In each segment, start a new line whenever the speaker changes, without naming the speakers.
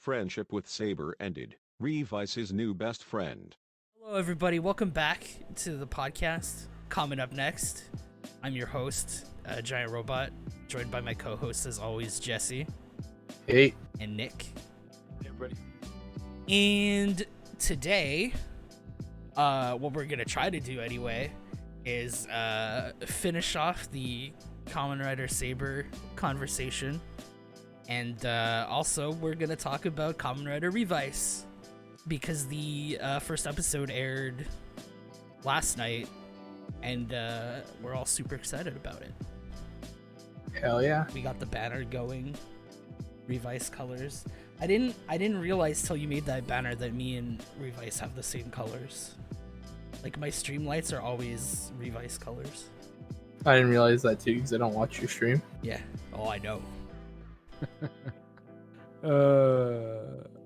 friendship with Saber ended. Revice his new best friend.
Hello, everybody. Welcome back to the podcast. Kamen Up Next. I'm your host, Giant Robot, joined by my co-hosts, as always, Jesse.
Hey.
And Nick.
Hey, everybody.
And today, what we're going to try to do anyway is finish off the Kamen Rider Saber conversation. And also, we're going to talk about Kamen Rider Revice, because the first episode aired last night, and we're all super excited about it.
Hell yeah.
We got the banner going, Revice colors. I didn't realize till you made that banner that me and Revice have the same colors. Like, my stream lights are always Revice colors.
I didn't realize that too because I don't watch your stream.
Yeah. Oh, I know.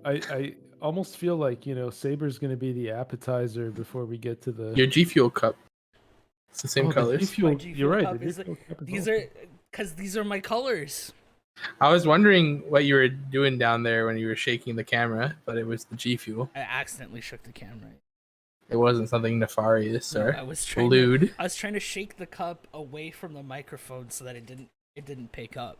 I almost feel like, Saber's going to be the appetizer before we get to the...
Your G Fuel cup. It's the same
the
colors.
G Fuel,
My G
you're
Fuel
right.
cup
the G
is
Fuel cup is
These
awesome.
are, because these are my colors.
I was wondering what you were doing down there when you were shaking the camera, but it was the G Fuel.
I accidentally shook the camera.
It wasn't something nefarious
No,
or
I was trying
lewd.
I was trying to shake the cup away from the microphone so that it didn't pick up.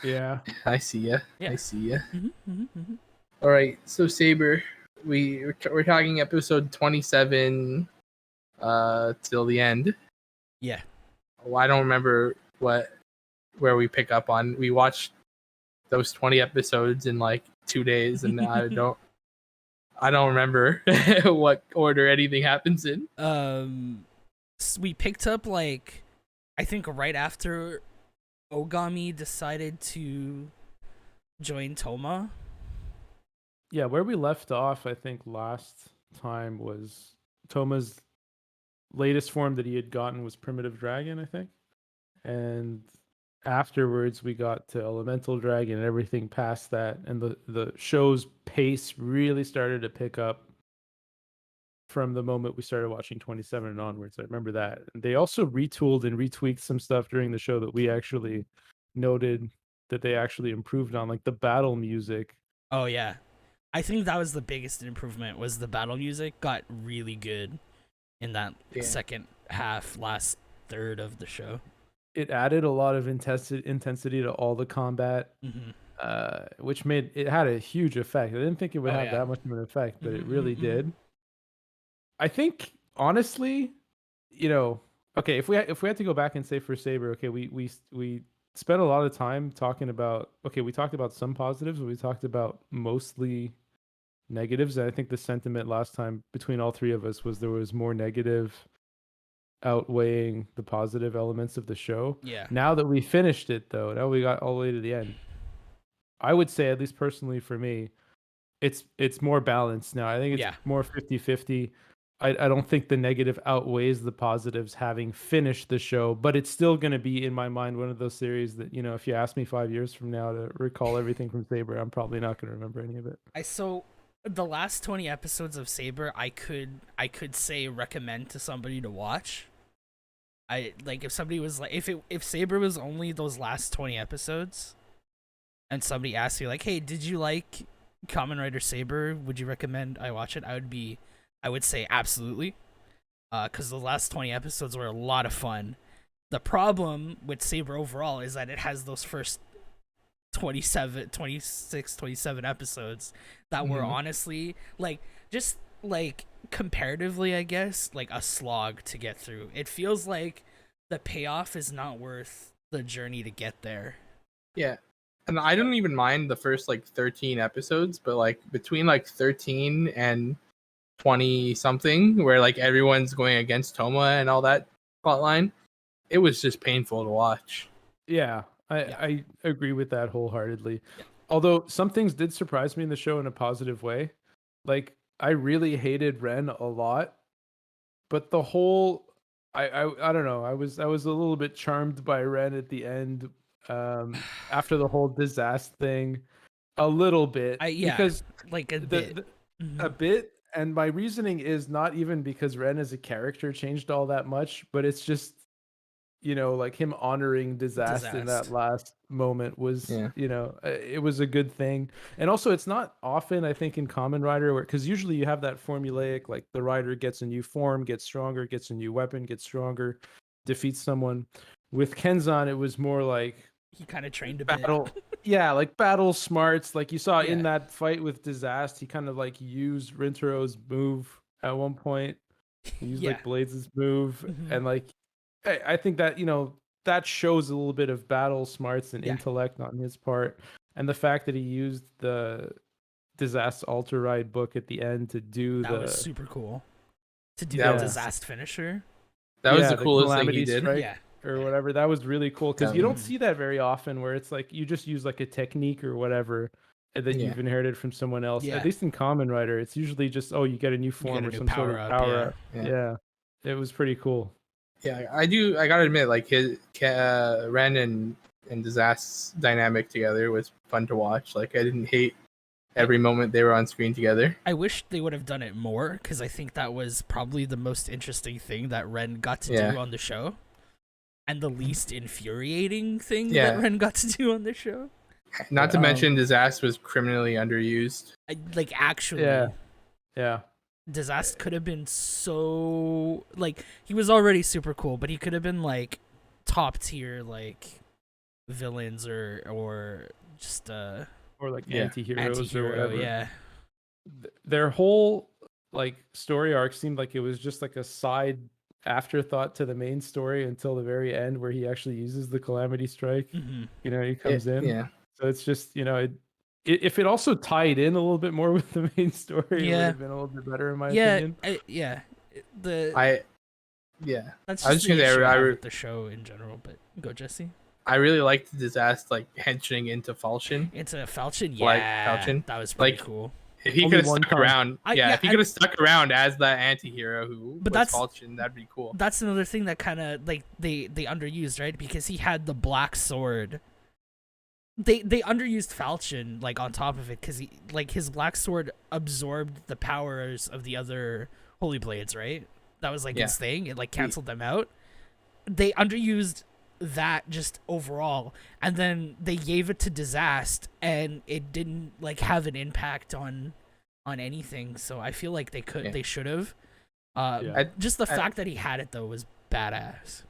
Yeah.
I see ya.
Yeah.
I see ya.
Mm-hmm.
All right, so Saber, we're talking episode 27 till the end.
Yeah.
Well, I don't remember where we pick up on. We watched those 20 episodes in like 2 days, and I don't remember what order anything happens in.
We picked up, like, I think right after Ogami decided to join Toma.
Yeah, where we left off, I think, last time was Toma's latest form that he had gotten was Primitive Dragon, I think. And afterwards, we got to Elemental Dragon and everything past that. And the show's pace really started to pick up from the moment we started watching 27 and onwards. I remember that. And they also retooled and retweaked some stuff during the show that we actually noted that they actually improved on, like the battle music.
Oh yeah. I think that was the biggest improvement, was the battle music got really good in that second half, last third of the show.
It added a lot of intensity to all the combat, which made it had a huge effect. I didn't think it would have that much of an effect, but it really did. I think, honestly, okay, if we had to go back and say for Saber, okay, we spent a lot of time talking about, okay, we talked about some positives, but we talked about mostly negatives. And I think the sentiment last time between all three of us was there was more negative outweighing the positive elements of the show.
Yeah.
Now that we finished it, though, now we got all the way to the end, I would say, at least personally for me, it's more balanced now. I think it's more 50-50. I don't think the negative outweighs the positives having finished the show, but it's still going to be in my mind one of those series that, if you ask me 5 years from now to recall everything from Saber, I'm probably not going to remember any of it.
So the last 20 episodes of Saber, I could say recommend to somebody to watch. I like, if somebody was like, if Saber was only those last 20 episodes, and somebody asked you like, hey, did you like Kamen Rider Saber? Would you recommend I watch it? I would say absolutely, because the last 20 episodes were a lot of fun. The problem with Saber overall is that it has those first 27 episodes that were honestly, like, just like comparatively, I guess, like a slog to get through. It feels like the payoff is not worth the journey to get there.
Yeah. And I don't even mind the first like 13 episodes, but like between like 13 and 20 something, where like everyone's going against Toma and all that plotline, it was just painful to watch.
Yeah, I agree with that wholeheartedly. Yeah. Although some things did surprise me in the show in a positive way. Like, I really hated Ren a lot, but the whole I don't know, I was a little bit charmed by Ren at the end, after the whole disaster thing, a little bit. Because
like a bit.
A bit. And my reasoning is not even because Ren as a character changed all that much, but it's just like him honoring Disaster in that last moment was, it was a good thing. And also, it's not often, I think, in Kamen Rider, because usually you have that formulaic, like the rider gets a new form, gets stronger, gets a new weapon, gets stronger, defeats someone. With Kenzan, it was more like
he kind of trained a
battle. Yeah, like battle smarts. Like you saw in that fight with Disaster, he kind of like used Rintaro's move at one point. He used like Blades' move, and like I think that that shows a little bit of battle smarts and intellect on his part, and the fact that he used the Disaster Alter Ride book at the end to do
that was super cool. To do
the
Disaster finisher.
That was the coolest thing he did.
Strike, or whatever. That was really cool because you don't see that very often, where it's like you just use like a technique or whatever that you've inherited from someone else. At least in Kamen Rider, it's usually just you get a new form or some sort of power up. Yeah, it was pretty cool.
Yeah, I gotta admit, like his Ren and Disaster's dynamic together was fun to watch. Like I didn't hate every moment they were on screen together.
I wish they would have done it more, because I think that was probably the most interesting thing that Ren got to do on the show, and the least infuriating thing that Ren got to do on the show.
Not to mention, Disaster was criminally underused.
Like actually,
yeah.
Disaster could have been so like he was already super cool, but he could have been like top tier like villains or just
or like anti-heroes or whatever.
Yeah.
Their whole like story arc seemed like it was just like a side afterthought to the main story until the very end, where he actually uses the Calamity Strike. He comes in.
Yeah.
So it's just, if it also tied in a little bit more with the main story, it would have been a little bit better in my opinion.
That's just the issue with the show in general. But go, Jesse.
I really liked Disaster like henching into Falchion.
That was pretty cool.
If he could have stuck around, if he could have stuck around as the anti-hero who was Falchion, that'd be cool.
That's another thing that kind of like they underused, right? Because he had the black sword. They underused Falchion like on top of it, because he like his black sword absorbed the powers of the other Holy Blades, right? That was like his thing. It like canceled them out. They underused that just overall, and then they gave it to Disaster, and it didn't like have an impact on anything. So I feel like they should have. Just the fact that he had it though was badass.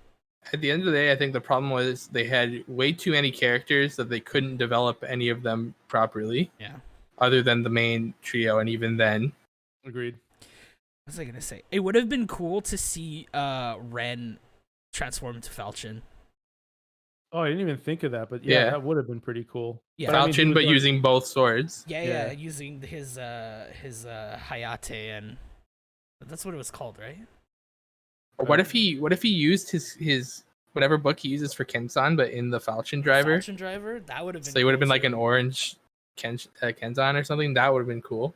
At the end of the day, I think the problem was they had way too many characters that they couldn't develop any of them properly.
Yeah.
Other than the main trio, and even then.
Agreed.
What was I gonna say? It would have been cool to see Ren transform into Falchion.
Oh, I didn't even think of that, but that would have been pretty cool.
Yeah,
Falchion, but using both swords.
Yeah, using his Hayate, and that's what it was called, right?
Or what if he used his whatever book he uses for Kenzan, but in the Falchion driver?
Falchion driver, that would have been.
So he would have been like an orange Kenzan or something. That would have been cool.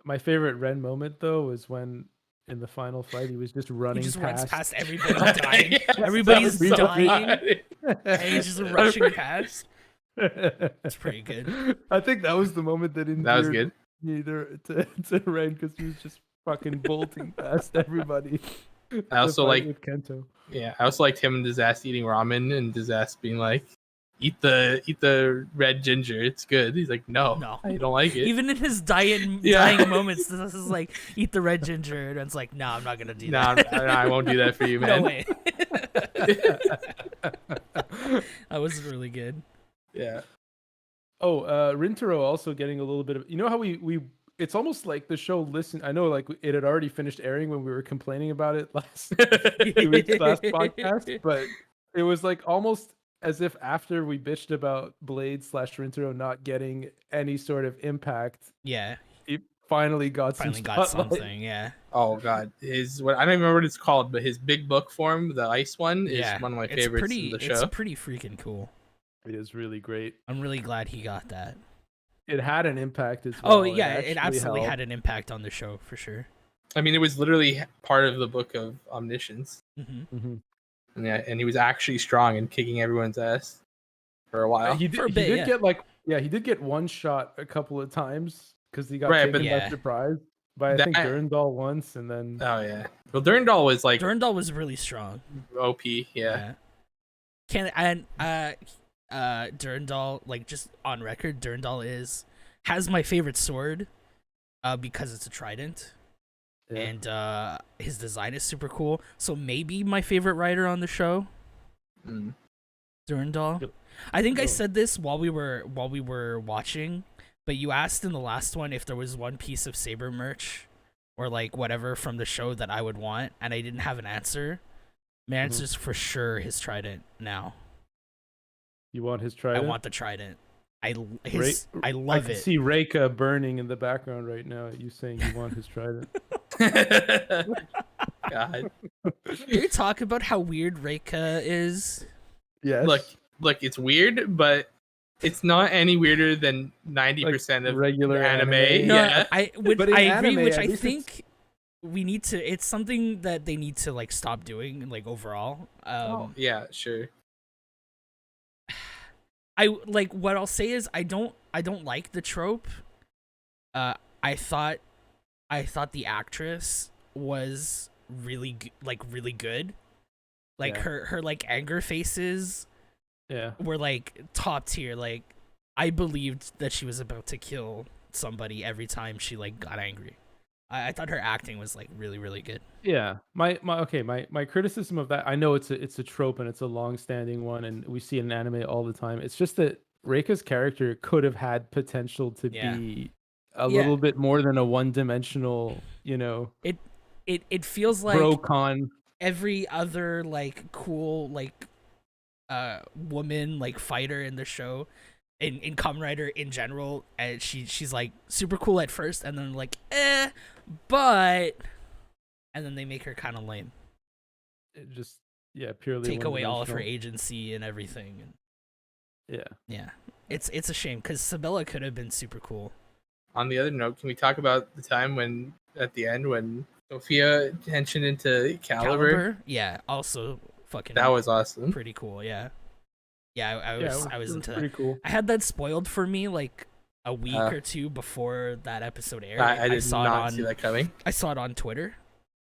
My favorite Ren moment though was when, in the final fight, he was just running.
He just
runs
past everybody dying. Everybody's dying, and he's just rushing past. It's pretty good.
I think that was the moment that
was good.
Neither to Ren, because he was just fucking bolting past everybody.
I also like
Kento.
Yeah, I also liked him and Disaster eating ramen, and Disaster being like, "Eat the red ginger. It's good." He's like, "No, I don't like it."
Even in his dying moments, this is like, "Eat the red ginger," and it's like, "No, I'm not gonna do that.
No, I won't do that for you, man."
No way. That was really good.
Yeah.
Oh, Rintaro also getting a little bit of, how we it's almost like the show I know like it had already finished airing when we were complaining about it last 2 weeks last podcast, but it was like almost as if after we bitched about Blade / Rintaro not getting any sort of impact, he finally got
something. Yeah.
Oh god, I don't remember what it's called, but his big book form, the ice one, is one of my favorites in the show.
It's pretty freaking cool.
It is really great.
I'm really glad he got that.
It had an impact as well.
Oh yeah, it absolutely had an impact on the show for sure.
I mean, it was literally part of the book of Omniscience. And he was actually strong and kicking everyone's ass for a while.
He did get one shot a couple of times because he got taken by surprise. by I think
That-
Durandal once, and then
Oh yeah. Well, Durandal was like
Durandal was really strong.
OP. Yeah.
Durandal, like, just on record, Durandal has my favorite sword, because it's a trident,
yeah.
and his design is super cool. So maybe my favorite writer on the show, Durandal.
Yep.
I think I
Really?
said this while we were watching, but you asked in the last one if there was one piece of Saber merch or like whatever from the show that I would want, and I didn't have an answer. My answer's for sure his trident now.
You want his trident?
I want the trident. I love
I can
it.
see Reika burning in the background right now. You saying you want his trident?
God.
You talk about how weird Reika is.
Yes.
Look, it's weird, but it's not any weirder than 90%
Like
of
regular
anime.
anime.
No,
Yeah.
I
But in
agree,
anime,
which
at
I
least
think we need to. It's something that they need to like stop doing, like overall.
Yeah, sure.
I like what I'll say is I don't like the trope. I thought the actress was really really good. Like
Yeah.
her like anger faces
Yeah.
were like top tier. Like I believed that she was about to kill somebody every time she like got angry. I thought her acting was like really really good.
Yeah. My criticism of that, I know it's a trope and it's a long-standing one, and we see it in anime all the time. It's just that Reika's character could have had potential to be a
Yeah.
little bit more than a one-dimensional,
It feels like
bro con.
every other like cool like woman like fighter in the show, in Kamen Rider in general, and she's like super cool at first, and then like but and then they make her kind of lame,
It just purely
take away all of her
one-dimensional.
agency and everything. And
Yeah.
it's a shame because Sabella could have been super cool.
On the other note, can we talk about the time when, at the end, when Sophia tensioned into Caliber?
Yeah, also fucking
That was awesome.
pretty cool. Yeah, I was
it
into
pretty
that.
cool.
I had that spoiled for me like a week or two before that episode aired.
I did
saw
not
it on,
see that coming.
I saw it on Twitter.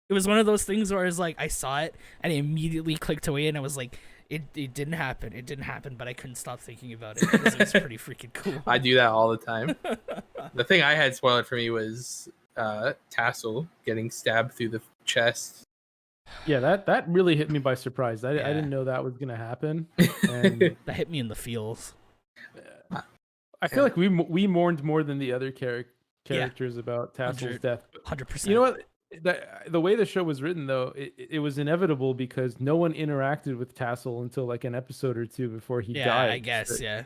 It was one of those things where I was like, I saw it and I immediately clicked away, and I was like, it didn't happen. It didn't happen, but I couldn't stop thinking about it because it was pretty freaking cool.
I do that all the time. The thing I had spoiled for me was Tassel getting stabbed through the chest.
Yeah, that really hit me by surprise. I
Yeah.
didn't know that was gonna happen, and
That hit me in the feels.
I feel like we mourned more than the other characters about Tassel's
100%.
death.
100%.
You know what? The way the show was written, though, it was inevitable because no one interacted with Tassel until like an episode or two before he died.
I guess,
So
yeah.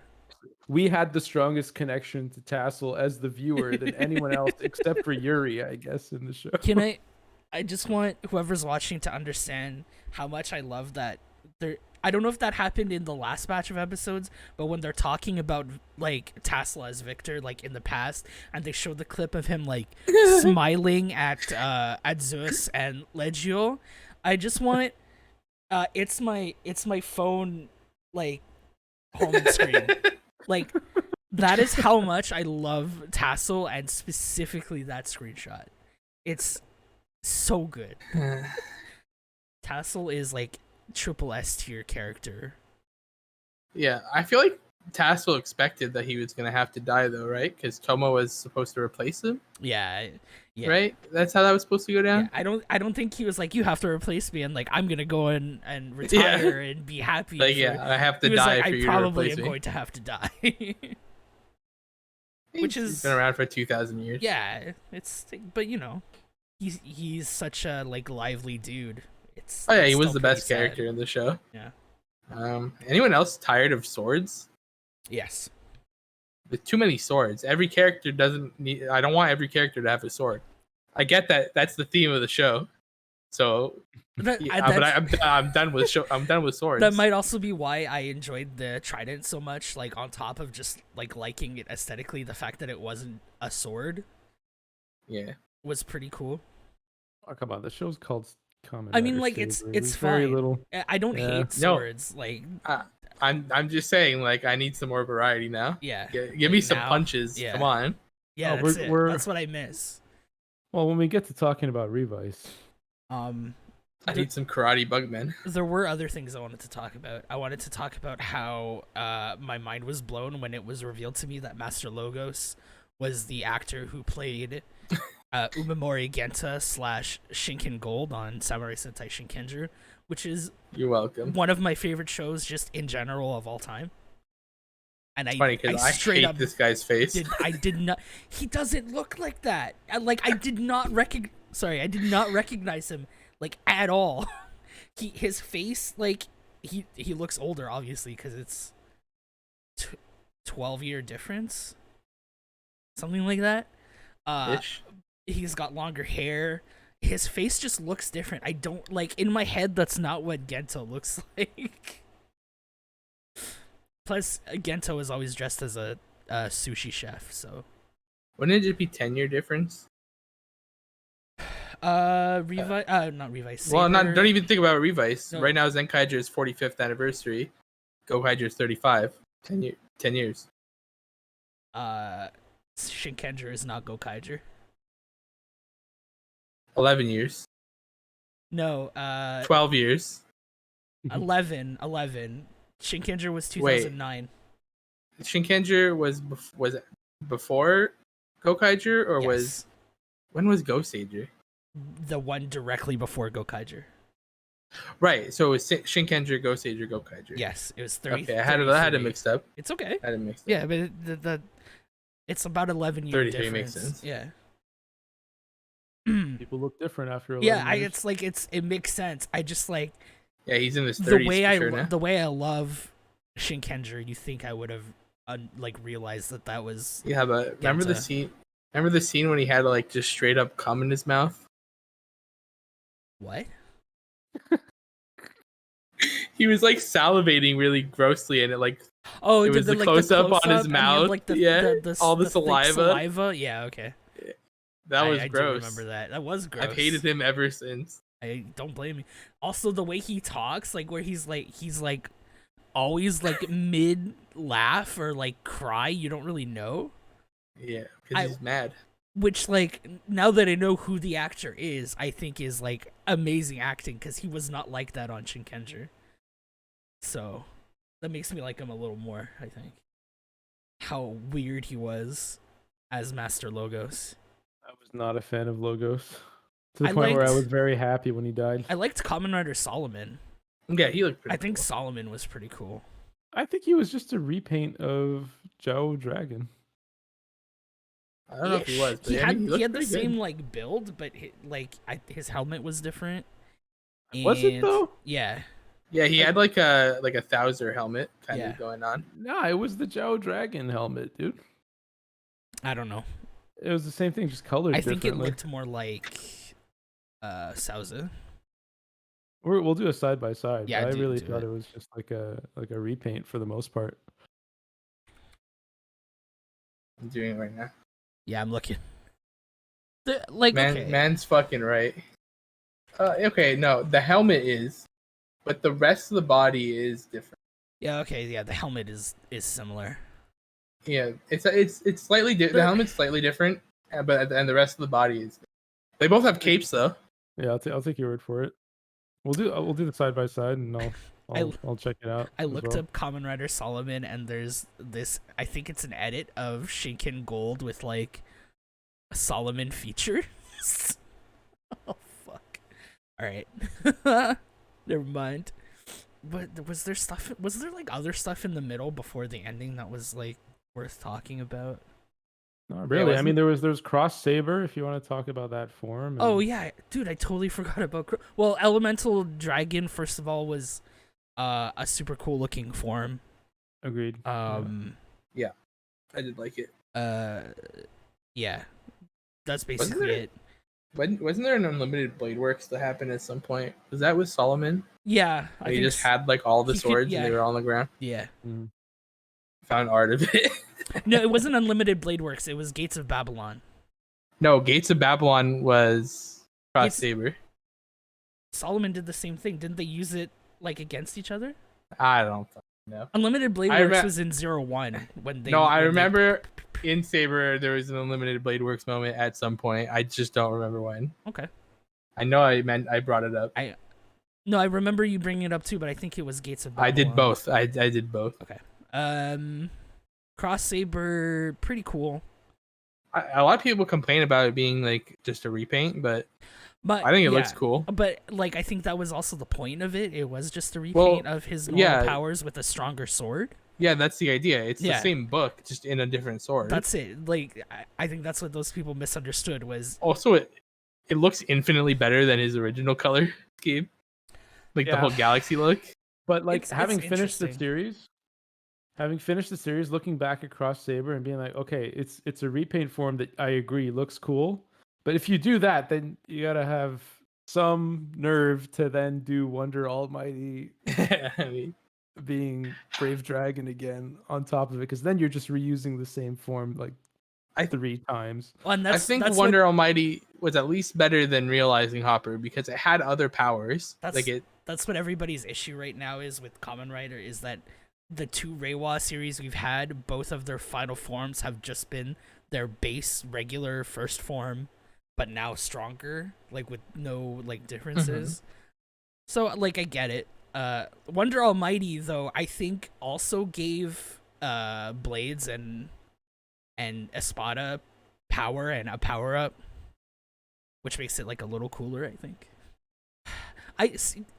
we had the strongest connection to Tassel as the viewer than anyone else, except for Yuri, I guess, in the show.
Can I just want whoever's watching to understand how much I love that I don't know if that happened in the last batch of episodes, but when they're talking about like Tassel as Victor, like in the past, and they show the clip of him like smiling at Zeus and Legio, I just want it's my phone like home screen. Like that is how much I love Tassel, and specifically that screenshot. It's so good. Tassel is like triple S tier character.
Yeah, I feel like Tassel expected that he was going to have to die, though, right? Because Tomo was supposed to replace him.
Yeah.
Right? That's how that was supposed to go down?
Yeah, I don't think he was like, you have to replace me, and like I'm gonna go and retire and be happy.
Like, yeah, I have to
he was
die
like,
for
I
you to
probably
replace
am
me.
going to have to die.
He's been around for 2,000 years.
Yeah, it's but you know, he's such a like lively dude.
Oh yeah, he
it's
was
still
the
pretty
best
sad.
character in the show.
Yeah.
Anyone else tired of swords?
Yes.
With too many swords, every character doesn't need. I don't want every character to have a sword. I get that. That's the theme of the show. So,
But
I'm done with I'm done with swords.
that might also be why I enjoyed the trident so much. Like on top of just like liking it aesthetically, the fact that it wasn't a sword
Yeah.
was pretty cool.
Oh, come on, the show's called Kamen
I mean,
Rider
like
Saber.
it's
very
fine.
little.
I don't
Yeah.
hate swords. Like
I'm just saying, like, I need some more variety now.
yeah,
Give me some
now,
punches.
yeah.
Come on.
yeah.
Oh,
That's
we're-
it.
we're-
That's what I miss.
Well, when we get to talking about Revice,
I need some karate bugmen.
There were other things I wanted to talk about. I wanted to talk about how my mind was blown when it was revealed to me that Master Logos was the actor who played Umemori Genta / Shinken Gold on Samurai Sentai Shinkenger, which is
You're welcome.
one of my favorite shows just in general of all time. And
It's funny because I
straight
hate
up
this guy's face.
I did not. He doesn't look like that. I did not recognize him like at all. His face, like he looks older, obviously, because it's 12-year difference, something like that.
Ish.
He's got longer hair. His face just looks different. I don't like in my head. That's not what Gento looks like. Plus, Gento is always dressed as a sushi chef, so.
Wouldn't it just be 10-year difference?
Not Revice. Saber.
Well, don't even think about Revice.
No.
Right now, Zenkaiger's 45th anniversary. Gokaiger's 35. 10 years.
Shinkenger is not Gokaiger.
11 years.
No,
12 years.
11. Shinkenger was 2009.
Shinkenger was it before Gokaiger or
Yes.
when was Goseiger?
The one directly before Gokaiger.
Right, so it was Shinkenger, Goseiger, Gokaiger.
Yes, it was 30.
Okay, I had it mixed up.
It's okay.
I had it mixed up.
Yeah, but it's about 11 years
33
difference.
makes sense.
Yeah.
people look different after 11
Yeah,
years.
it makes sense. I just like
Yeah, he's in his 30s.
the way I love Shinkenger, you think I would have realized that was
Yeah, but remember the
Genta.
scene? Remember the scene when he had to like just straight up cum in his mouth?
what?
He was like salivating really grossly, and it like
Oh,
it was the close-up on his mouth. All the
thick
saliva.
Yeah, okay.
That was
I
gross.
do remember that. That was gross.
I've hated him ever since.
I don't blame you. Also, the way he talks, like where he's like always like mid laugh or like cry, you don't really know.
Yeah, because he's mad.
Which, like, now that I know who the actor is, I think is like amazing acting because he was not like that on Shinkenger. So that makes me like him a little more. I think how weird he was as Master Logos.
I was not a fan of Logos to the
I
point where I
liked-
was very happy when he died.
I liked Kamen Rider Solomon.
Yeah, he looked pretty
I think
cool.
Solomon was pretty cool.
I think he was just a repaint of Joe Dragon.
I don't know if he was, but
He
yeah,
had
he looked
the
pretty
same
good.
like build, but his helmet was different.
Was it
And-
though?
Yeah.
Yeah, he had like a Thouser helmet kind
Yeah.
of going on.
No, it was the Joe Dragon helmet, dude.
I don't know.
It was the same thing, just colored
I think
differently.
it looked more like Sauza.
We'll do a side by side.
Yeah,
I
do
really
it.
thought it was just like a repaint for the most part.
I'm doing it right now.
Yeah, I'm looking. Okay.
Man's fucking right. Okay, no, the helmet is, but the rest of the body is different.
Yeah, okay, yeah, the helmet is similar.
Yeah, it's slightly the helmet's slightly different, but and the rest of the body is. They both have capes though.
Yeah, I'll take your word for it. We'll do the side by side, and I'll check it out.
I
as
looked
well.
up Kamen Rider Solomon, and there's this. I think it's an edit of Shinken Gold with like a Solomon feature. Oh fuck! All right, never mind. But was there stuff? Was there like other stuff in the middle before the ending that was like worth talking about?
Not really. I
wasn't-
mean, there was Cross Saber if you want to talk about that form.
Oh
and-
yeah, dude, I totally forgot about. Well, Elemental Dragon first of all was a super cool looking form.
Agreed.
I did like it.
Yeah, that's basically
there-
it.
Wasn't there an Unlimited Blade Works that happened at some point? Was that with Solomon?
Yeah,
Where he just had like all the
he could-
swords
yeah.
and they were all on the ground.
Yeah.
Mm.
Found art of it.
No, it wasn't Unlimited Blade Works. It was Gates of Babylon.
No, Gates of Babylon was Cross
Gates-
Saber.
Solomon did the same thing. Didn't they use it like against each other?
I don't fucking know.
Unlimited Blade
I
Works
remem-
was in 01 when they.
No, I
when they
remember in Saber there was an unlimited Blade Works moment at some point. I just don't remember when.
Okay.
I know I brought it up.
No, I remember you bringing it up too, but I think it was Gates of Babylon.
I did both. I did both.
Okay. Cross Saber, pretty cool.
A lot of people complain about it being like just a repaint, but I think it looks cool.
But like, I think that was also the point of it. It was just a repaint of his normal powers with a stronger sword.
Yeah, that's the idea. It's the same book, just in a different sword.
That's it. Like, I think that's what those people misunderstood was.
Also, it looks infinitely better than his original color scheme, like the whole galaxy look.
But like having finished the series, looking back at Cross Saber and being like, okay, it's a repaint form that I agree looks cool. But if you do that, then you gotta have some nerve to then do Wonder Almighty being Brave Dragon again on top of it, because then you're just reusing the same form like 3 times.
Well, and
I think Wonder Almighty was at least better than Realizing Hopper because it had other powers.
That's what everybody's issue right now is with Kamen Rider, is that the 2 Reiwa series we've had, both of their final forms have just been their base regular first form, but now stronger, like with no like differences. So like I get it. Wonder Almighty though, I think also gave Blades and Espada power and a power up, which makes it like a little cooler, I think.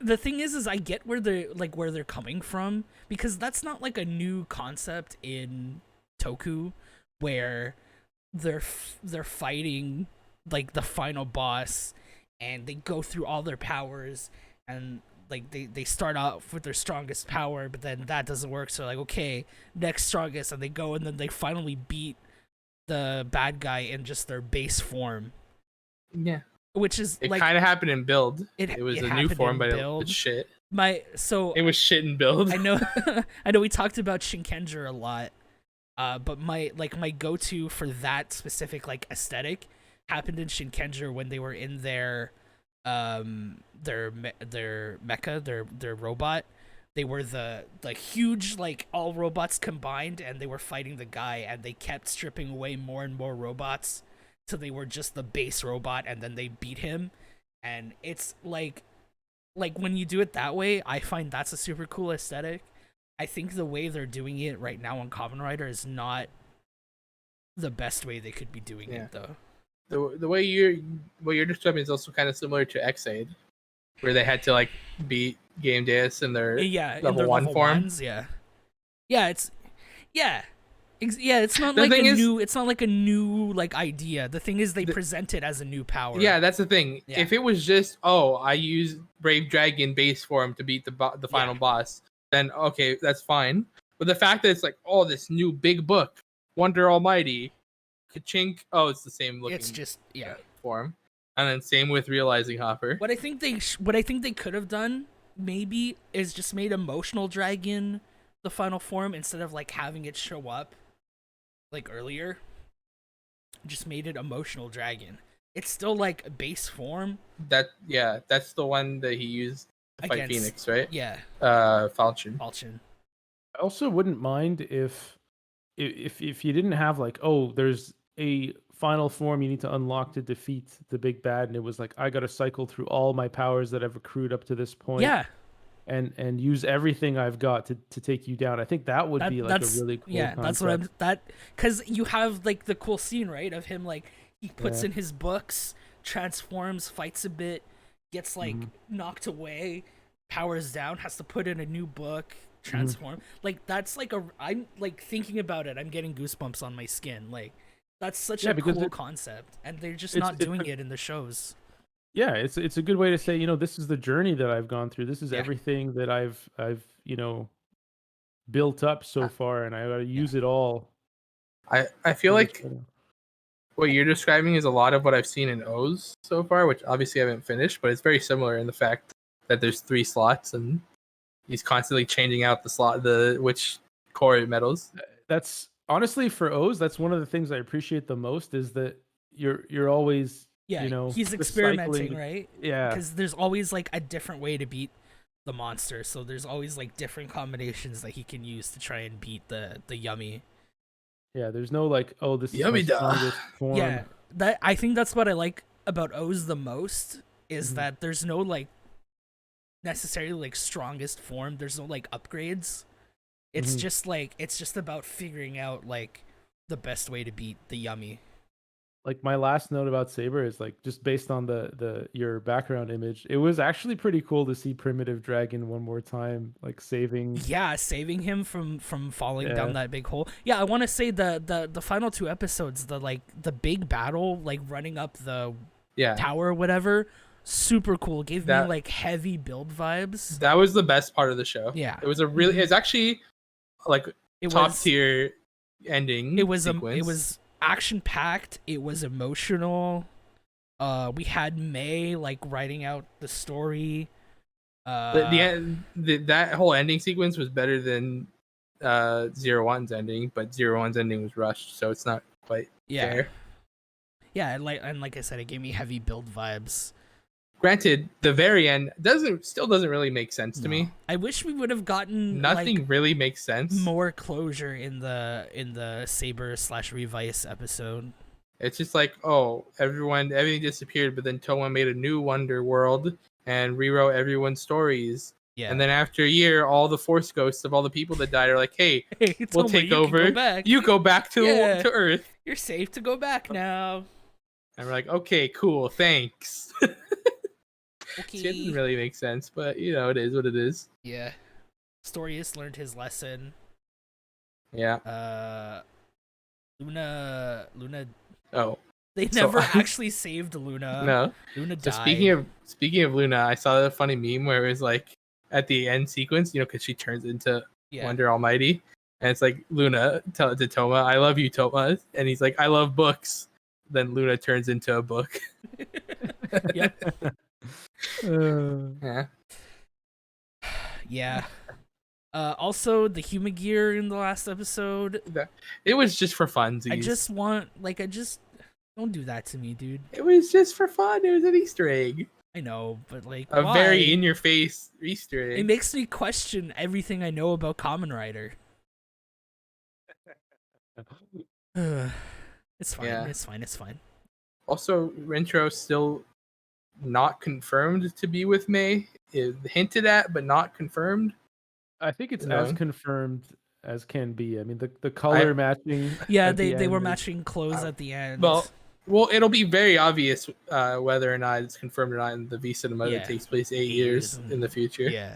The thing is I get where they're coming from, because that's not like a new concept in Toku where they're fighting like the final boss and they go through all their powers and like they start off with their strongest power, but then that doesn't work, so like, okay, next strongest, and they go and then they finally beat the bad guy in just their base form.
Yeah.
Which is
it
like,
kind of happened in Build. It was a new form, but it was shit.
It
was shit in Build.
I know I know we talked about Shinkenger a lot. But my go-to for that specific like aesthetic happened in Shinkenger when they were in their mecha, their robot. They were the huge, like, all robots combined, and they were fighting the guy, and they kept stripping away more and more robots till they were just the base robot, and then they beat him. And it's like when you do it that way, I find that's a super cool aesthetic. I think the way they're doing it right now on Kamen Rider is not the best way they could be doing it, though.
The way you're describing is also kind of similar to X-Aid, where they had to like beat Game Deus in their level 1 form.
It's not like it's not like a new like idea. The thing is they present it as a new power.
Yeah, that's the thing. Yeah. If it was just, I use Brave Dragon base form to beat the final boss, then okay, that's fine. But the fact that it's like, this new big book, Wonder Almighty, Kachink, it's the same looking.
It's just
form, and then same with Realizing Hopper.
What I think they could have done maybe is just made Emotional Dragon the final form instead of like having it show up like earlier. Just made it Emotional Dragon. It's still like a base form.
That's the one that he used to fight Phoenix, right?
Yeah.
Falchion.
I also wouldn't mind if you didn't have like, there's a final form you need to unlock to defeat the big bad, and it was like, I gotta cycle through all my powers that I've accrued up to this point.
Yeah.
And use everything I've got to take you down. I think that would be like a really cool concept.
That's what because you have like the cool scene, right, of him like he puts in his books, transforms, fights a bit, gets like knocked away, powers down, has to put in a new book, transform. Like that's like I'm like thinking about it, I'm getting goosebumps on my skin. Like that's such a cool concept, and they're just not doing it in the shows.
Yeah, it's a good way to say, this is the journey that I've gone through. This is everything that I've built up so far, and I gotta use it all.
I feel like what you're describing is a lot of what I've seen in O's so far, which obviously I haven't finished, but it's very similar in the fact that there's 3 slots and he's constantly changing out which core metals.
That's honestly, for O's, that's one of the things I appreciate the most, is that you're always
he's experimenting, right?
Yeah,
because there's always like a different way to beat the monster, so there's always like different combinations that he can use to try and beat the yummy.
Yeah, there's no like, oh, this is my
Yummy da.
strongest form.
Yeah, that I think that's what I like about O's the most is that there's no like necessarily like strongest form. There's no like upgrades. It's just like it's just about figuring out like the best way to beat the Yummy.
Like my last note about Saber is like just based on the your background image, it was actually pretty cool to see Primitive Dragon one more time, like saving.
Yeah, saving him from falling down that big hole. Yeah, I want to say the final 2 episodes, the big battle, like running up the tower or whatever, super cool. Gave me like heavy build vibes.
That was the best part of the show.
Yeah,
it was it's actually like top tier ending.
It was
sequence.
It was action packed. It was emotional. We had May like writing out the story.
That whole ending sequence was better than 01's ending, but 01's ending was rushed, so it's not quite fair.
Yeah, and like I said, it gave me heavy build vibes.
Granted, the very end still doesn't really make sense to me.
I wish we would have gotten
nothing really makes sense.
More closure in the Saber / Revice episode.
It's just like, oh, everything disappeared, but then Towa made a new Wonder World and rewrote everyone's stories. Yeah. And then after a year, all the Force ghosts of all the people that died are like, hey we'll take over. You go back to Earth.
You're safe to go back now.
And we're like, okay, cool, thanks.
Okay.
It didn't really make sense, but it is what it is.
Yeah. Storius learned his lesson.
Yeah.
Luna.
Oh.
They never actually saved Luna.
No.
Luna died.
So speaking of Luna, I saw a funny meme where it was like at the end sequence, because she turns into Wonder Almighty, and it's like Luna tell it to Toma, "I love you, Toma," and he's like, "I love books." Then Luna turns into a book.
Yeah.
Yeah.
Also, the human gear in the last episode.
It was just for funsies.
I just don't do that to me, dude.
It was just for fun. It was an Easter egg.
I know, but like
a very in-your-face Easter egg.
It makes me question everything I know about Kamen Rider. It's fine. Yeah. It's fine.
Also, Rentro still not confirmed to be with May. Is hinted at, but not confirmed.
I think it's as confirmed as can be. I mean, the color matching.
Yeah, they were matching clothes at the end.
Well, it'll be very obvious whether or not it's confirmed or not in the V Cinema that takes place 8 years in the future.
Yeah.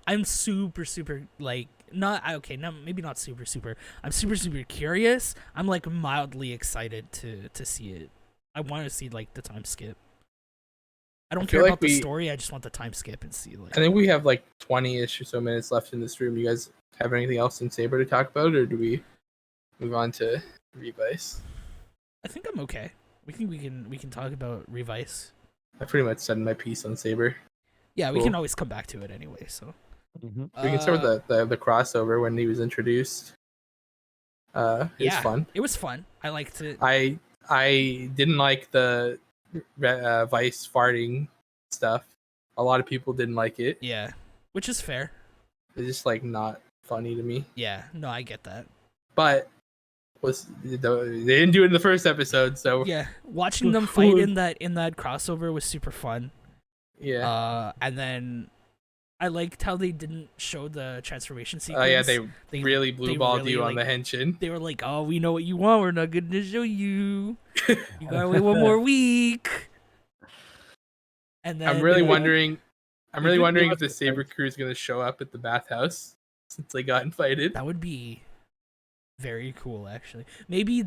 I'm super like maybe not super. I'm super curious. I'm like mildly excited to see it. I want to see like the time skip. I don't care about the story. I just want the time skip and see. Like,
I think we have like 20-ish or so minutes left in this room. You guys have anything else in Saber to talk about, or do we move on to Revice?
I think I'm okay. We can talk about Revice.
I pretty much said my piece on Saber.
Yeah, we can always come back to it anyway. So
we can start with the crossover when he was introduced. It was fun.
It was fun. I liked it.
I didn't like the Vice farting stuff. A lot of people didn't like it.
Yeah, which is fair.
It's just like not funny to me.
Yeah, no, I get that.
But they didn't do it in the first episode, so
yeah, watching them fight in that crossover was super fun.
Yeah.
And then I liked how they didn't show the transformation sequence.
Oh yeah, they really blue-balled you on the henshin.
They were like, "Oh, we know what you want. We're not going to show you. You gotta wait one more week." And then
I'm really wondering if the Saber crew is going to show up at the bathhouse since they got invited.
That would be very cool, actually. Maybe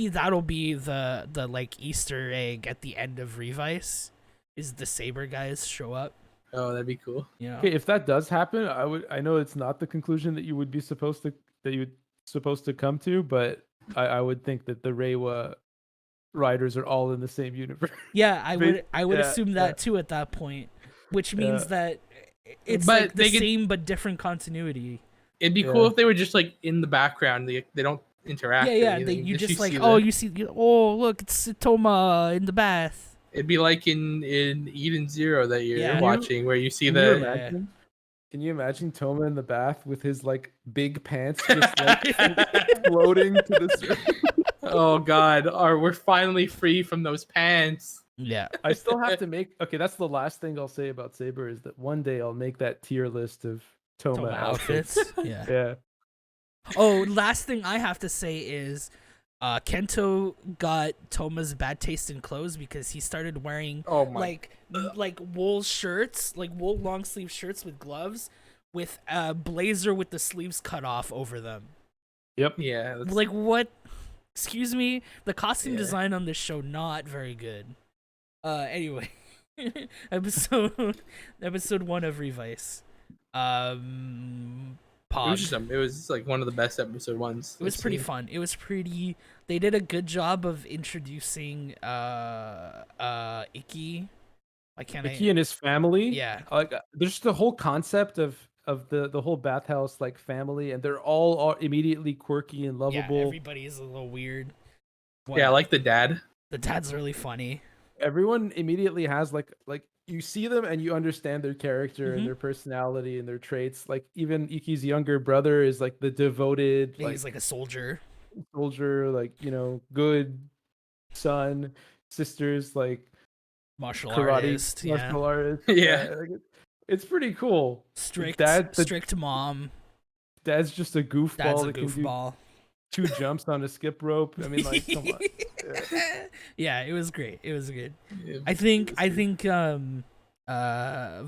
that'll be the like Easter egg at the end of Revice. Is the Saber guys show up?
Oh, that'd be cool.
Yeah.
Okay, if that does happen, I know it's not the conclusion that you would be supposed to come to, but I would think that the Reiwa riders are all in the same universe.
Yeah, I would assume that too at that point, which means that it's like the same but different continuity.
It'd be cool if they were just like in the background. They don't interact.
Yeah. You just like look, it's Toma in the bath.
It'd be like in Eden Zero that you're watching, where you see the
Can you imagine Toma in the bath with his like big pants just like floating to the surface?
Oh God, or we're finally free from those pants.
Yeah.
I still have to make. Okay, that's the last thing I'll say about Saber is that one day I'll make that tier list of Toma outfits.
Yeah.
Yeah.
Oh, last thing I have to say is Kento got Toma's bad taste in clothes because he started wearing like wool shirts, like wool long sleeve shirts with gloves with a blazer with the sleeves cut off over them.
Yep.
Yeah.
Like what? Excuse me? The costume design on this show not very good. Anyway. episode 1 of Revice.
It was like one of the best episode ones.
It was pretty fun. It was pretty. They did a good job of introducing Ikki.
Ikki and his family.
Yeah.
Like there's the whole concept of the whole bathhouse like family, and they're all immediately quirky and lovable.
Yeah, everybody is a little weird.
Yeah, I like the dad.
The dad's really funny.
Everyone immediately has like you see them and you understand their character and their personality and their traits. Like even Ikki's younger brother is like the devoted,
Yeah, he's like a soldier,
like, you know, good son. Sisters like
martial
artist.
Yeah.
Like, it's pretty cool.
Strict mom.
Dad's just a goofball.
Dad's a goofball.
2 jumps on a skip rope. I mean, like, come on.
Yeah, it was great. It was good.
Yeah,
I think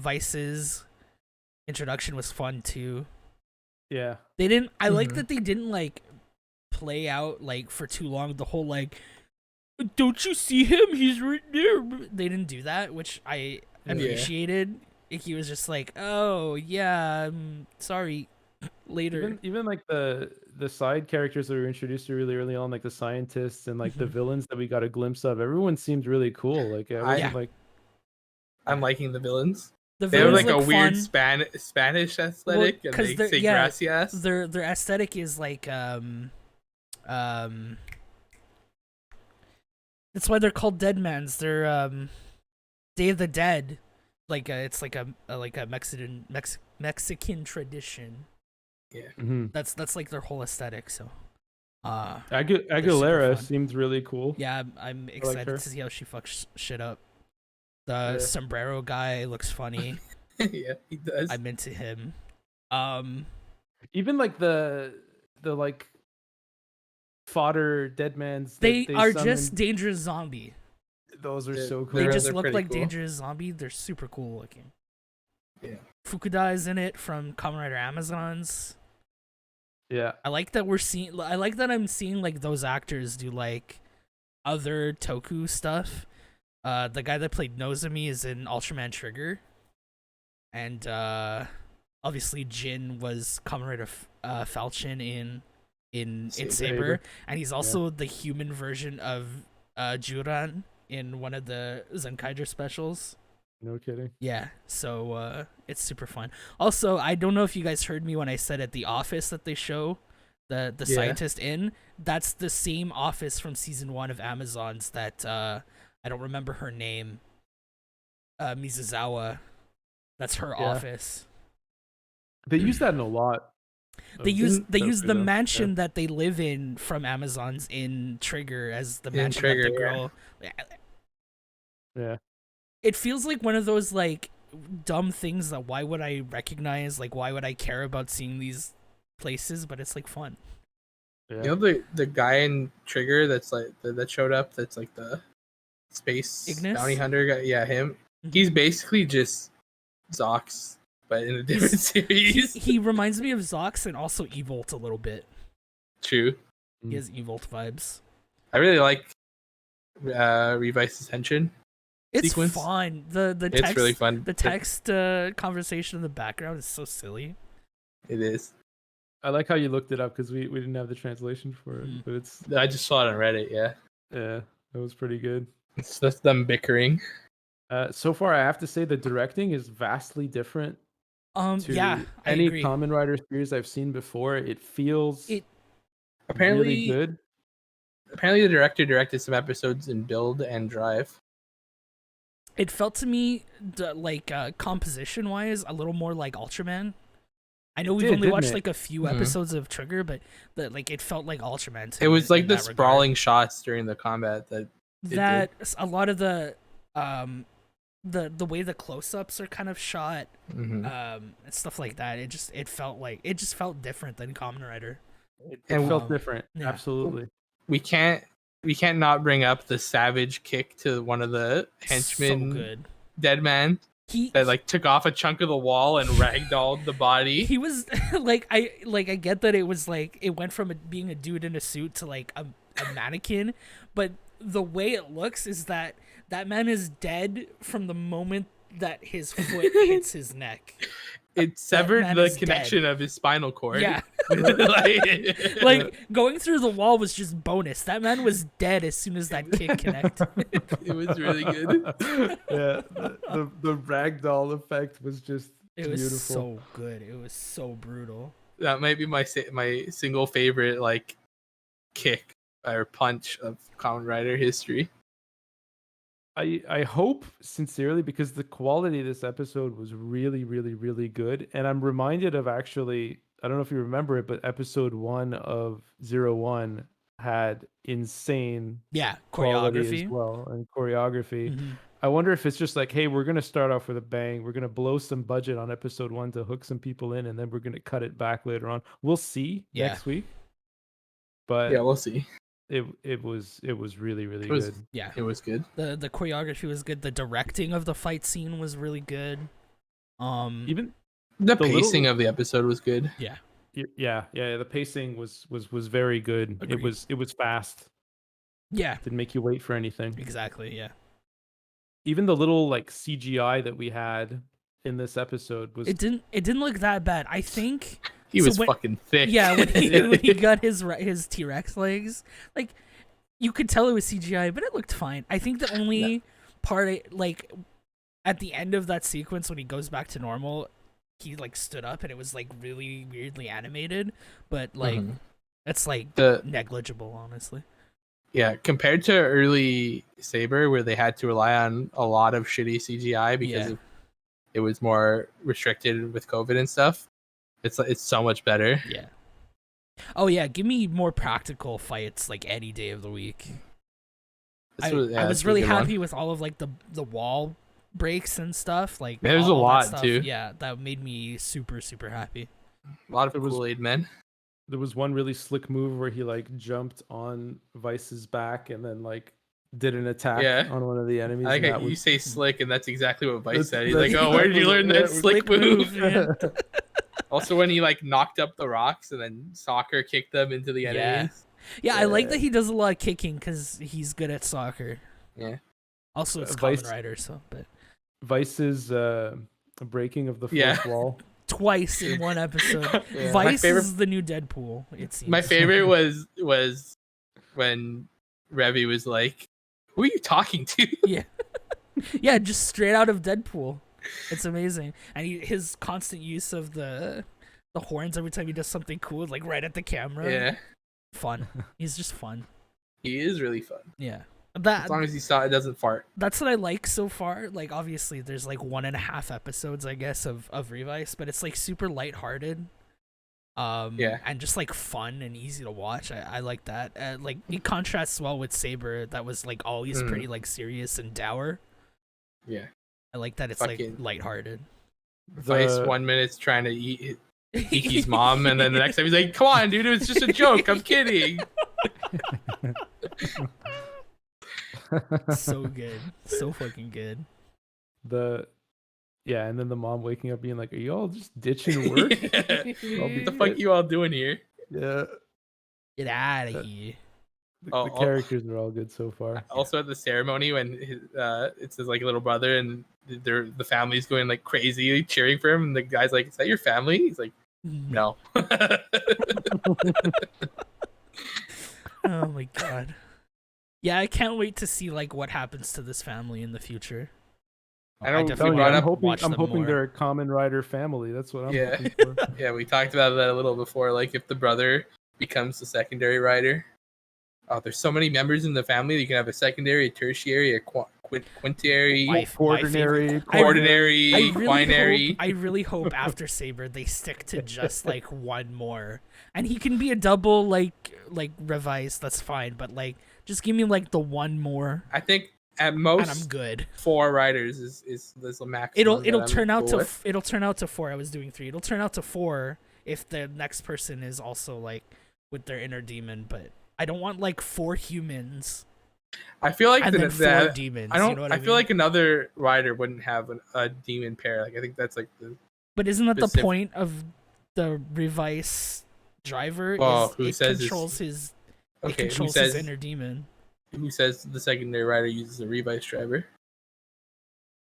Vice's introduction was fun too.
Yeah.
They didn't I like that they didn't like play out like for too long the whole like don't you see him? He's right there. They didn't do that, which I appreciated. Ikki was just like, "Oh, yeah, sorry." Later.
Even like the side characters that were introduced to really early on, like the scientists and like the villains that we got a glimpse of, everyone seemed really cool. Like
I'm liking the villains.
The
they have
villains
like a
look
weird
fun.
Spanish aesthetic, and they say gracias.
Their aesthetic is like that's why they're called Deadmans. They're Day of the Dead. Like it's like a Mexican tradition.
Yeah.
That's like their whole aesthetic. So
Aguilera seems really cool.
Yeah, I'm excited to see how she fucks shit up. The sombrero guy looks funny.
Yeah, he does.
I'm into him.
Even like the like fodder Deadmans.
They are just Dangerous Zombie.
Those are so cool.
They just look like cool. Dangerous Zombie. They're super cool looking.
Yeah.
Fukuda is in it from Kamen Rider Amazons.
Yeah.
I like that I'm seeing like those actors do like other Toku stuff. The guy that played Nozomi is in Ultraman Trigger. And obviously Jin was Kamen Rider Falchion in Saber. And he's also the human version of Juran in one of the Zenkaiger specials.
No kidding.
Yeah, so it's super fun. Also, I don't know if you guys heard me when I said at the office that they show the scientist in. That's the same office from season 1 of Amazons that I don't remember her name. Mizuzawa. That's her office.
They use that in a lot.
They use the mansion that they live in from Amazons in Trigger as the mansion that the girl.
Yeah.
It feels like one of those like dumb things that why would I recognize? Like why would I care about seeing these places? But it's like fun.
Yeah.
You know the guy in Trigger that's like that showed up. That's like the space
Ignis?
bounty hunter guy. Yeah, him. He's basically just Zox, but in a different series.
He reminds me of Zox and also Evolt a little bit.
True.
He has Evolt vibes.
I really like Revice's Henshin.
It's
sequence.
fun. The text,
it's really fun.
The text conversation in the background is so silly.
It is.
I like how you looked it up because we didn't have the translation for it, but it's.
I just saw it on Reddit. Yeah.
Yeah, that was pretty good.
It's just them bickering.
So far, I have to say the directing is vastly different.
Yeah,
any Kamen Rider series I've seen before. It feels
apparently
really good.
Apparently, the director directed some episodes in Build and Drive.
it felt to me like composition wise a little more like Ultraman. I know we've only watched like a few episodes of Trigger, but like it felt like Ultraman to me.
It was like the
that
sprawling
regard.
shots during the combat that
a lot of the way the close-ups are kind of shot, and stuff like that. It just felt different than Kamen Rider.
It felt different. Yeah. Absolutely.
We can't not bring up the savage kick to one of the henchmen.
So good.
Dead man. That like took off a chunk of the wall and ragdolled the body.
He was I get that it was like it went from being a dude in a suit to like a mannequin, but the way it looks is that man is dead from the moment that his foot hits his neck.
It severed the connection of his spinal cord.
Yeah. like going through the wall was just bonus. That man was dead as soon as that kick connected.
It was really good.
Yeah, the ragdoll effect was just beautiful.
Was so good. It was so brutal.
That might be my single favorite like kick or punch of Kamen Rider history.
I hope sincerely, because the quality of this episode was really, really, really good. And I'm reminded of actually, I don't know if you remember it, but episode 1 of 01 had insane choreography as well, and choreography. I wonder if it's just like, hey, we're going to start off with a bang. We're going to blow some budget on episode 1 to hook some people in, and then we're going to cut it back later on. We'll see next week. But
yeah, we'll see.
It was really, really good.
Yeah,
it was good.
The choreography was good. The directing of the fight scene was really good.
Even
the pacing of the episode was good.
Yeah.
The pacing was very good.
Agreed.
It was fast.
Yeah,
didn't make you wait for anything.
Exactly. Yeah.
Even the little like CGI that we had in this episode was
it didn't look that bad. I think
he was fucking thick.
Yeah, when he got his T-Rex legs, like you could tell it was CGI, but it looked fine. I think the only part like at the end of that sequence when he goes back to normal, he like stood up and it was like really weirdly animated, but like it's like negligible, honestly.
Yeah, compared to early Saber where they had to rely on a lot of shitty CGI because it was more restricted with COVID and stuff. It's so much better.
Yeah. Oh yeah, give me more practical fights like any day of the week. I was really happy with all of like the wall breaks and stuff. Like
there's a lot too.
Yeah, that made me super super happy.
A lot of Kool-Aid men.
There was one really slick move where he like jumped on Vice's back and then like did an attack on one of the enemies.
I like you say slick, and that's exactly what Vice said. He's like, "Oh, where did you learn that slick move?" Also, when he like knocked up the rocks and then soccer kicked them into the enemies.
Yeah, I like that he does a lot of kicking because he's good at soccer.
Yeah.
Also, it's Kamen Rider, so but
Vice's breaking of the fourth wall
twice in one episode. Vice is the new Deadpool. It seems.
My favorite was when Revy was like, "Who are you talking to?"
Yeah, just straight out of Deadpool. It's amazing, and his constant use of the horns every time he does something cool, like right at the camera.
Yeah,
fun. He's just fun.
He is really fun.
Yeah,
as long as it doesn't fart.
That's what I like so far. Like obviously, there's like 1.5 episodes, I guess, of Revice, but it's like super lighthearted. And just like fun and easy to watch. I like that. Like it contrasts well with Saber, that was like always pretty like serious and dour.
Yeah.
I like that it's like lighthearted.
Vice 1 minute's trying to eat Iki's mom, and then the next time he's like, "Come on, dude, it was just a joke. I'm kidding."
So good, so fucking good.
And then the mom waking up being like, "Are you all just ditching work?
What the fuck you all doing here?"
Yeah,
get out of here.
The characters are all good so far.
Also at the ceremony when it's his like little brother and the family's going like crazy cheering for him, and the guy's like, "Is that your family?" He's like, "No."
Oh my god. Yeah, I can't wait to see like what happens to this family in the future.
I'm hoping they're a Kamen Rider family. That's what I'm hoping for.
Yeah, we talked about that a little before. Like if the brother becomes the secondary rider. Oh, there's so many members in the family. You can have a secondary, a tertiary, a Quintiary,
my
Quaternary,
favorite.
Quaternary,
I really hope after Saber they stick to just like one more, and he can be a double like Revice. That's fine, but like just give me like the one more,
I think at
and
most
I'm good.
4 riders is the maximum.
It'll turn out
cool
to
with.
it'll turn out to 4. I was doing 3. It'll turn out to 4 if the next person is also like with their inner demon, but I don't want like 4 humans.
I feel like
And then 4 demons.
I don't.
You know what
I
I mean?
feel like another rider wouldn't have a demon pair. Like I think that's like the.
But isn't that the
specific-
point of the Revice driver?
Well,
is
who
it
says
controls his it
Okay, who
controls his
says
inner demon.
who says the secondary rider uses a Revice driver?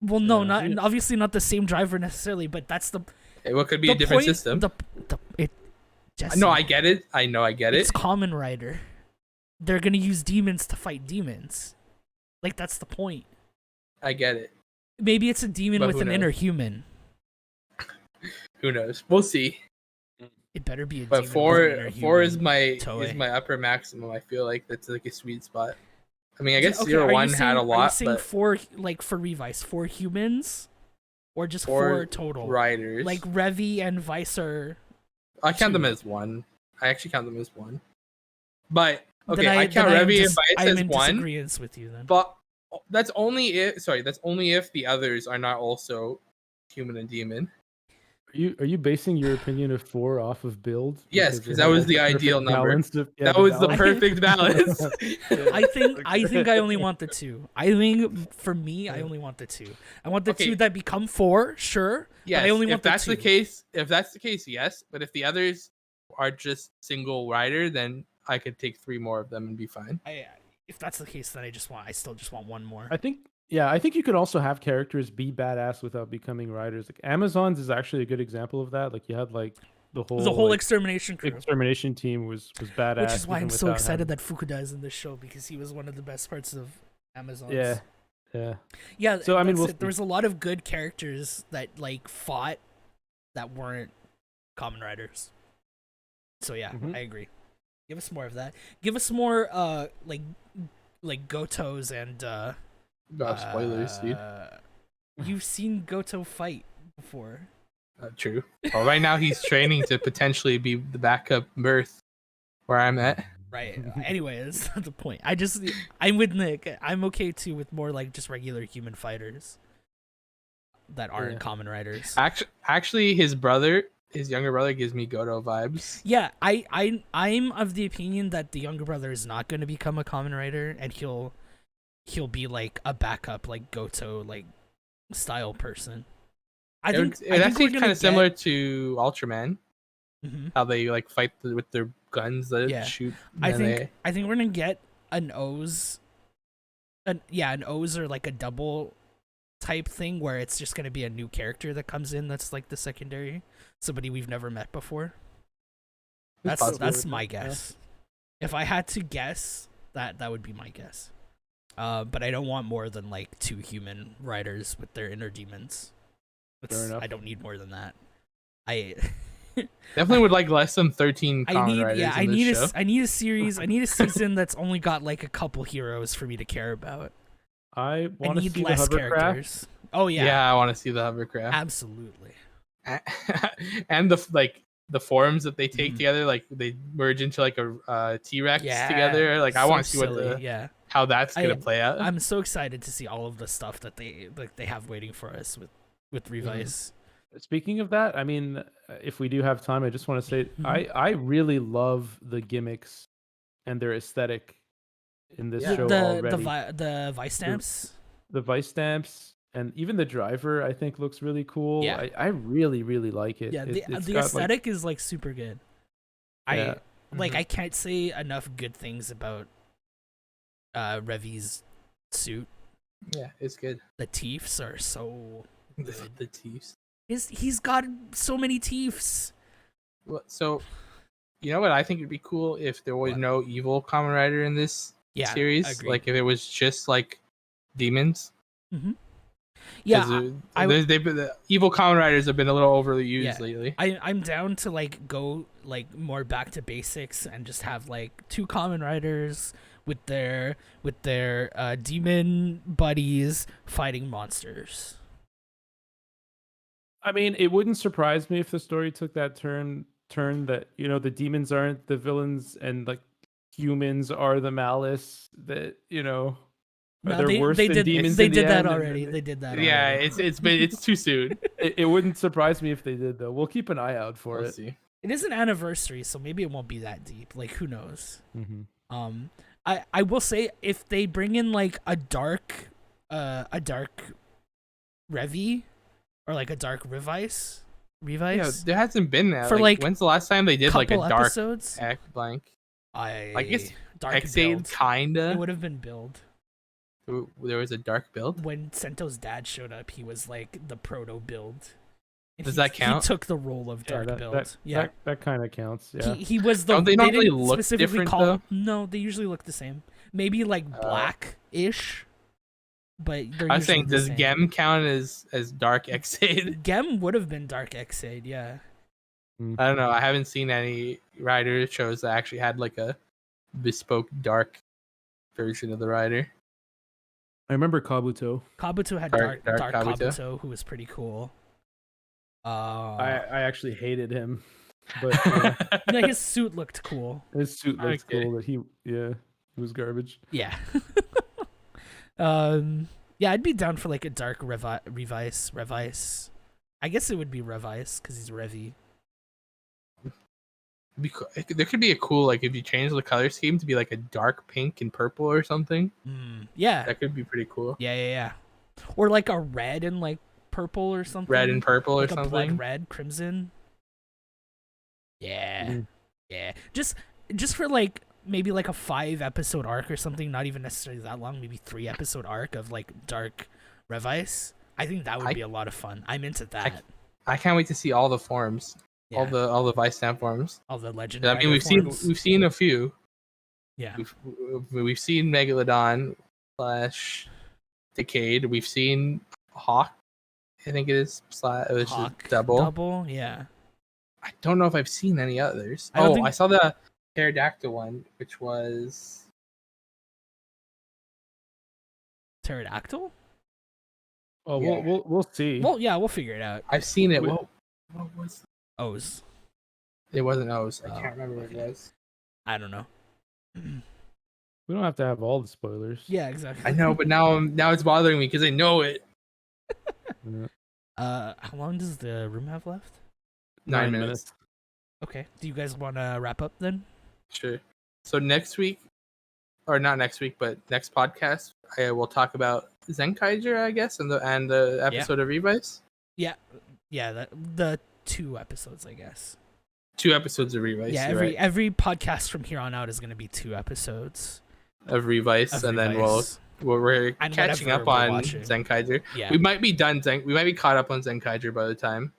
Well, no,
Yeah.
not obviously not the same driver necessarily, but that's the
What could be
the
a different
point,
system?
Jesse,
No, I get it. I know, I get
it's
it.
Kamen Rider. They're gonna use demons to fight demons. Like that's the point.
I get it.
Maybe it's a demon
But
with
who
an
knows?
inner human.
Who knows? We'll see.
It better be a
But
demon with an
four
inner
four is
human.
my
Toei.
upper maximum. I feel like that's like a sweet spot. I mean, I guess
Okay,
0-1 had a
Are you
lot,
saying
but
4 like for Revice, 4 humans, or just
4
4 total?
riders.
Like Revi and Vice are.
I count them
2.
as 1. I actually count them as 1. But okay,
Then
I count
then
Revi and
dis- I
Vice
am
as
in
1.
disagreement with you then.
But that's only if that's only if the others are not also human and demon.
Are you basing your opinion of 4 off of build?
Yes,
because
because that was the ideal number. That was the perfect balance.
I think I only want the 2. I think for me, I only want the 2. I want the
Okay.
2 that become 4, sure.
Yes,
but I only
if
want
that's
the
the
2.
case, yes. But if the others are just single rider, then I could take 3 more of them and be fine.
If that's the case, then I still just want one more.
I think you could also have characters be badass without becoming riders. Like Amazons is actually a good example of that. Like you had like the whole like,
extermination crew.
extermination team was badass.
Which is why
even
I'm so
without
excited
having-
that Fukuda is in this show, because he was one of the best parts of Amazons.
Yeah.
Yeah.
So, I mean,
that's
we'll
it. There was a lot of good characters that like fought that weren't Kamen Riders. So yeah,
Mhm.
I agree. Give us more of that. Give us more like Gotos and
Spoilers, dude.
You've seen Goto fight before.
True. Well, right now he's training to potentially be the backup Mirth where I'm at.
Right. Anyway, that's not the point. I'm with Nick. I'm okay too with more like just regular human fighters that aren't Kamen Riders.
Actually, his younger brother gives me Goto vibes.
Yeah, I'm of the opinion that the younger brother is not going to become a Kamen Rider, and he'll be like a backup, like Goto, like style person. I think
That's kind of similar to Ultraman,
Mhm.
how they like fight with their guns that
Yeah.
shoot.
I
and
think
they-
I think we're gonna get an O's, an O's or like a double type thing where it's just gonna be a new character that comes in that's like the secondary, somebody we've never met before.
It's
That's
possible.
my guess. If I had to guess, that would be my guess. But I don't want more than like 2 human riders with their inner demons.
Fair enough.
I don't need more than that. I
Definitely would like less than 13 Kamen Riders in this show.
I need a series. I need a season that's only got like a couple heroes for me to care about.
I
I
want to
need
see the
less
hovercraft.
characters. Oh yeah,
Yeah, I want to see the hovercraft.
absolutely.
And the forms that they take
Mhm.
together, like they merge into like a T-Rex
Yeah,
together. Like I
so
want to see
silly,
how that's gonna play out.
I'm so excited to see all of the stuff that they have waiting for us with Revice.
Speaking of that, I mean, if we do have time, I just want to say
Mhm.
I really love the gimmicks and their aesthetic in this
Yeah.
show already.
The Vice stamps.
The Vice stamps and even the driver, I think, looks really cool.
Yeah.
I really, really like it.
Yeah,
It's
the
got,
aesthetic is like super good.
Yeah.
I can't say enough good things about Revi's suit.
Yeah, it's good.
The teeths are so
The teeth.
he's got so many teeths.
Well, so, you know what? I think it'd be cool if there was
What?
no evil Kamen Rider in this
Yeah,
series.
agreed.
Like if it was just like demons.
Yeah,
'Cause, the evil Kamen Riders have been a little overly used lately.
I'm down to like go like more back to basics and just have like 2 Kamen Riders with their demon buddies fighting monsters.
I mean, it wouldn't surprise me if the story took that turn that, you know, the demons aren't the villains and like humans are the malice, that, you know,
No,
they're worse
they
than
did
demons.
they
in
did
the
that
end,
already. They did that
Yeah,
already.
it's too soon.
It wouldn't surprise me if they did, though. We'll keep an eye out for
We'll
it.
see.
It is an anniversary, so maybe it won't be that deep. Like, who knows?
Mm-hmm.
I will say, if they bring in like a dark Revi, or like a dark Revice.
Yeah, there hasn't been that.
For, like,
when's the last time they did like a
couple
dark
episodes.
blank?
I
guess
dark
Xade
build. It
kinda.
would have been build.
There was a dark build.
When Sento's dad showed up, he was like the proto build. And
Does that count?
He took the role of dark build.
That kind of counts. Yeah.
He was the.
Don't they normally
didn't
look
specifically
different,
call.
though?
No, they usually look the same. Maybe like black-ish, but they're
I was saying,
usually the
does
same.
Gem count as dark Xade?
Gem would have been dark Xade, yeah.
I don't know. I haven't seen any rider shows that actually had like a bespoke dark version of the rider.
I remember Kabuto.
Kabuto had
Dark
dark
Kabuto.
Kabuto, who was pretty cool.
I actually hated him, but yeah,
No, his suit looked cool.
his suit looks
Okay.
cool. That he was garbage.
Yeah. Yeah, I'd be down for like a dark Revice. I guess it would be Revice because he's Revi.
There could be a cool, like, if you change the color scheme to be like a dark pink and purple or something.
Yeah.
That could be pretty cool.
Yeah. Or like a red and like purple or something.
Red and purple
like
or
a
something.
blood red, crimson. Yeah.
Mhm.
Yeah. Just for like maybe like a 5-episode arc or something, not even necessarily that long, maybe 3-episode arc of like dark Revice. I think that would be a lot of fun. I'm into that.
I can't wait to see all the forms.
Yeah.
All the Vice Stamp forms.
all the legend.
I mean, we've seen a few.
Yeah.
We've seen Megalodon / Decade. We've seen Hawk. I think it is. It was
Hawk
just double.
Double, yeah.
I don't know if I've seen any others.
I don't think-
I saw the Pterodactyl one, which was
Pterodactyl?
Oh,
Yeah.
we'll see.
Well, yeah, we'll figure it out.
I've seen it.
Wait.
What was
O's.
it? Wasn't O's. I
Oh,
can't remember what
okay.
it was.
I don't know.
We don't have to have all the spoilers.
Yeah, exactly.
I know, but now it's bothering me because I know it.
Yeah.
How long does the room have left?
9 minutes.
Okay. Do you guys want to wrap up then?
Sure. So next week, or not next week, but next podcast, I will talk about Zenkaiger, I guess, and the episode of Revice.
Yeah, the 2 episodes, I guess.
2 episodes of Revice.
Yeah, every podcast from here on out is going to be 2 episodes
of Revice,
of
and then
Revice.
we're
And
catching
whatever
up
we're
on
watching.
Zenkaiger.
Yeah.
We might be done. We might be caught up on Zenkaiger by the time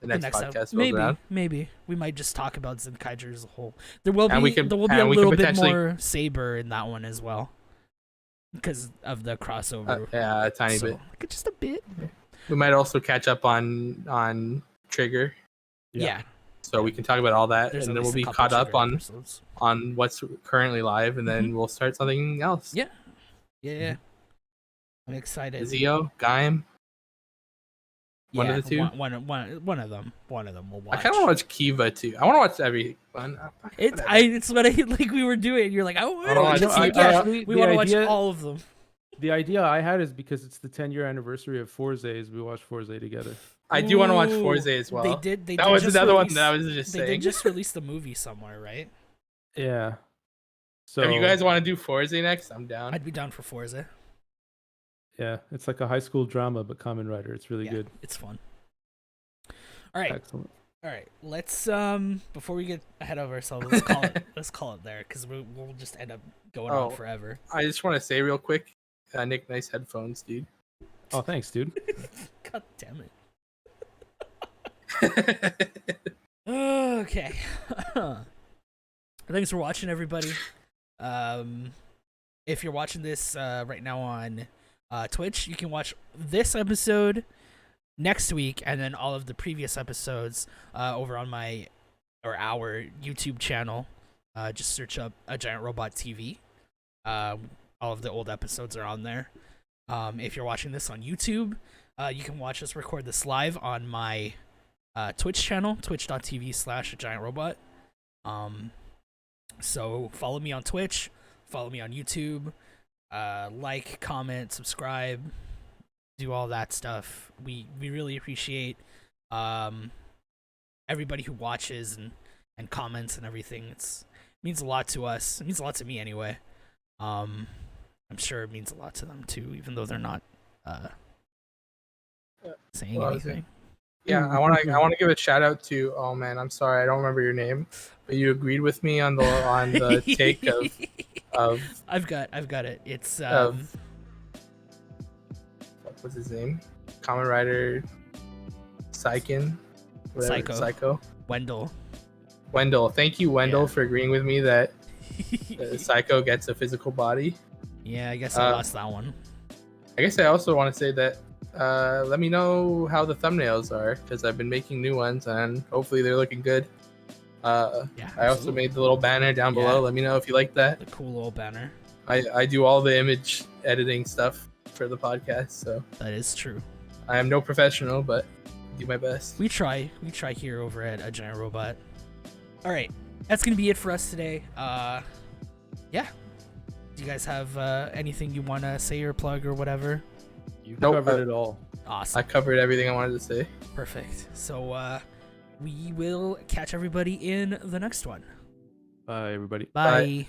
the next podcast rolls around.
Maybe we might just talk about Zenkaiger as a whole. There will
And
be
we can-
a
and we can
little bit
potentially-
more Saber in that one as well, because of the crossover.
Yeah, a tiny
So,
bit.
like, just a bit.
We might also catch up on Trigger,
Yeah.
so we can talk about all that,
There's
and
at
then we'll
least a
be
couple
caught up
Trigger
on
episodes.
what's currently live, and then we'll start something else.
Yeah. Yeah. I'm excited.
Zio, Gaim. One of
Yeah,
the two?
One of them. One of them will watch.
I kind of want to watch Kiva too. I want to watch every one.
It's what I like we were doing. You're like, I want to watch
know,
it.
actually,
We
the
want to watch
idea-
all of them.
The idea I had is because it's the 10-year anniversary of Forza's, we watched Forza together.
I do want to watch
Ooh,
Forza as well.
They did.
That was
just
another one
release-
that I was just
They
saying.
did just release the movie somewhere, right?
Yeah. So
If you guys want to do Forza next, I'm down.
I'd be down for Forza.
yeah, it's like a high school drama, but Kamen Rider. It's really
Yeah,
good.
it's fun. All right.
Excellent.
All right, let's before we get ahead of ourselves, let's call it there because we'll just end up going on forever.
I just want to say real quick, Nick, nice headphones, dude.
Oh, thanks, dude.
God damn it. Okay. Thanks for watching, everybody. If you're watching this right now on Twitch, you can watch this episode next week, and then all of the previous episodes over on our YouTube channel. Just search up A Giant Robot TV. All of the old episodes are on there. If you're watching this on YouTube, you can watch us record this live on my Twitch channel, twitch.tv/giantrobot. So follow me on Twitch, follow me on YouTube, like, comment, subscribe, do all that stuff. We really appreciate everybody who watches and comments and everything. It means a lot to us. It means a lot to me anyway. I'm sure it means a lot to them too, even though they're not saying anything.
Yeah, I want to give a shout out to. Oh man, I'm sorry, I don't remember your name, but you agreed with me on the take of.
I've got it. It's
what's his name? Kamen Rider Psycho.
Wendell.
Thank you, Wendell, for agreeing with me that Psycho gets a physical body.
Yeah, I guess I lost that one.
I guess I also want to say that let me know how the thumbnails are, because I've been making new ones and hopefully they're looking good. I also made the little banner down below. Let me know if you like that.
The cool little banner.
I do all the image editing stuff for the podcast, so
that is true.
I am no professional, but do my best.
We try here over at A Giant Robot. All right, that's gonna be it for us today. Yeah. Do you guys have anything you want to say or plug or whatever?
You covered it all.
Awesome.
I covered everything I wanted to say.
Perfect. So we will catch everybody in the next one.
Bye, everybody.
Bye.